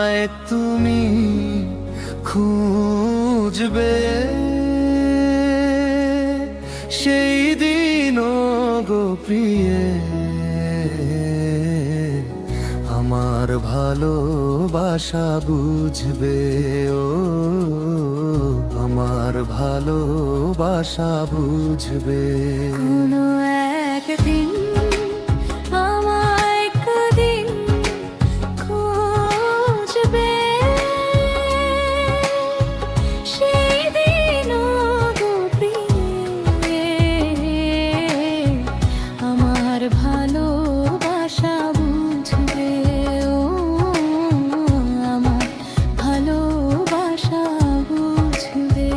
আমায় তুমি খুঁজবে সেই দিন গো প্রিয়ে, আমার ভালোবাসা বুঝবে, ও আমার ভালোবাসা বুঝবে। কোনো একদিন আমায় একদিন খুঁজবে সেই দিন গো প্রিয়ে, আমার ভালোবাসা বুঝবে, ও আমার ভালোবাসা বুঝবে।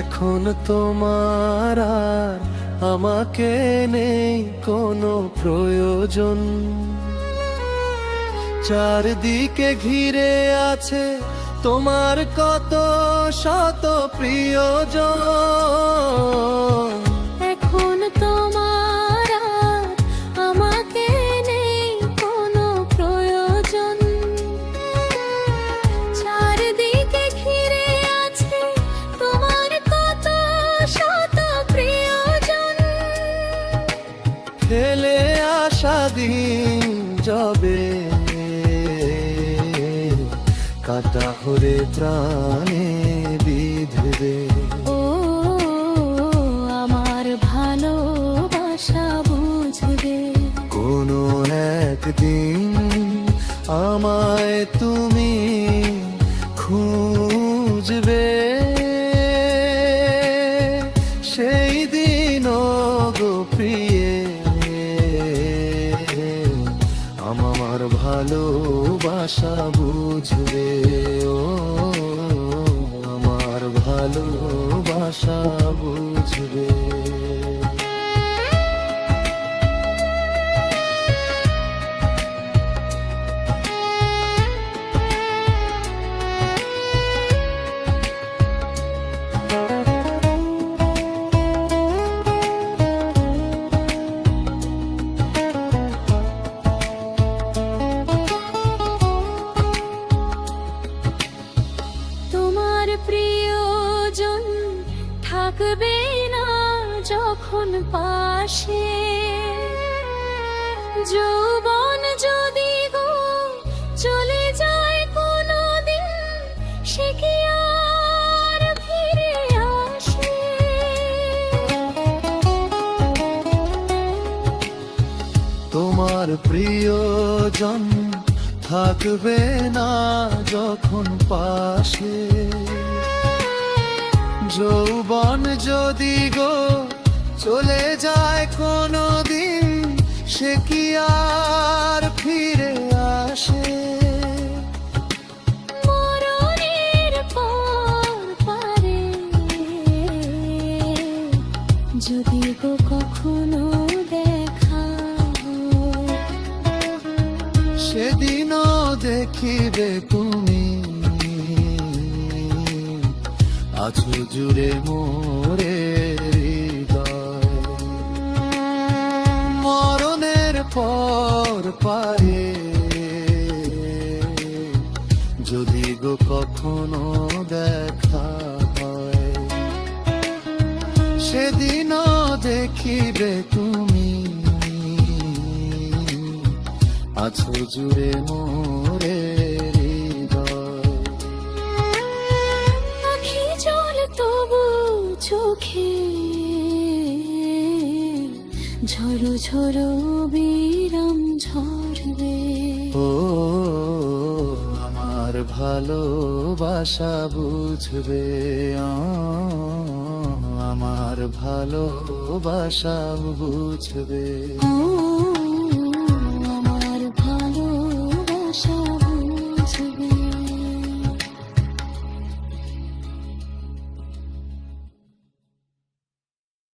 এখন তোমার আর আমাকে নেই কোনো প্রয়োজন, চারদিকে ঘিরে আছে তোমার কত শত প্রিয়জন। এখন তোমার আর আমাকে নেই কোনো প্রয়োজন, চারদিকে ঘিরে আছে তোমার কত শত প্রিয়জন। ফেলে আসা দিন যাবে, কাটা হরে প্রাণে বিঁধবে, ও আমার ভালোবাসা বুঝবে। কোনো একদিন আমায় তুমি খুঁজবে সেই দিন গো প্রিয়ে, আমার ভালোবাসা বুঝবে, ও আমার ভালোবাসা বুঝবে। তোমার প্রিয়জন থাকবে না যখন পাশে, যৌবন যদি গো চলে যায় কোনো দিন, সে কি আর ফিরে আসে? তোমার প্রিয়জন থাকবে না যখন পাশে, যৌবন যদি গো চলে যায় কোনো দিন, সে কি আর ফিরে আসে? মরণের পর পারে যদি গো কখনো দেখা হয়, সেদিনও দেখিবে তুমি আছো জুড়ে মোরে হৃদয়। মরণের পর পারে যদি গো কখনো দেখা হয়, সেদিনও দেখিবে তুমি আছো জুড়ে মোরে হৃদয়। আখি জল তবু চোখে ঝরো ঝরো বিরাম ঝরবে, ও আমার ভালোবাসা বুঝবে, আমার ভালোবাসা বুঝবে। ও আমার ভালোবাসা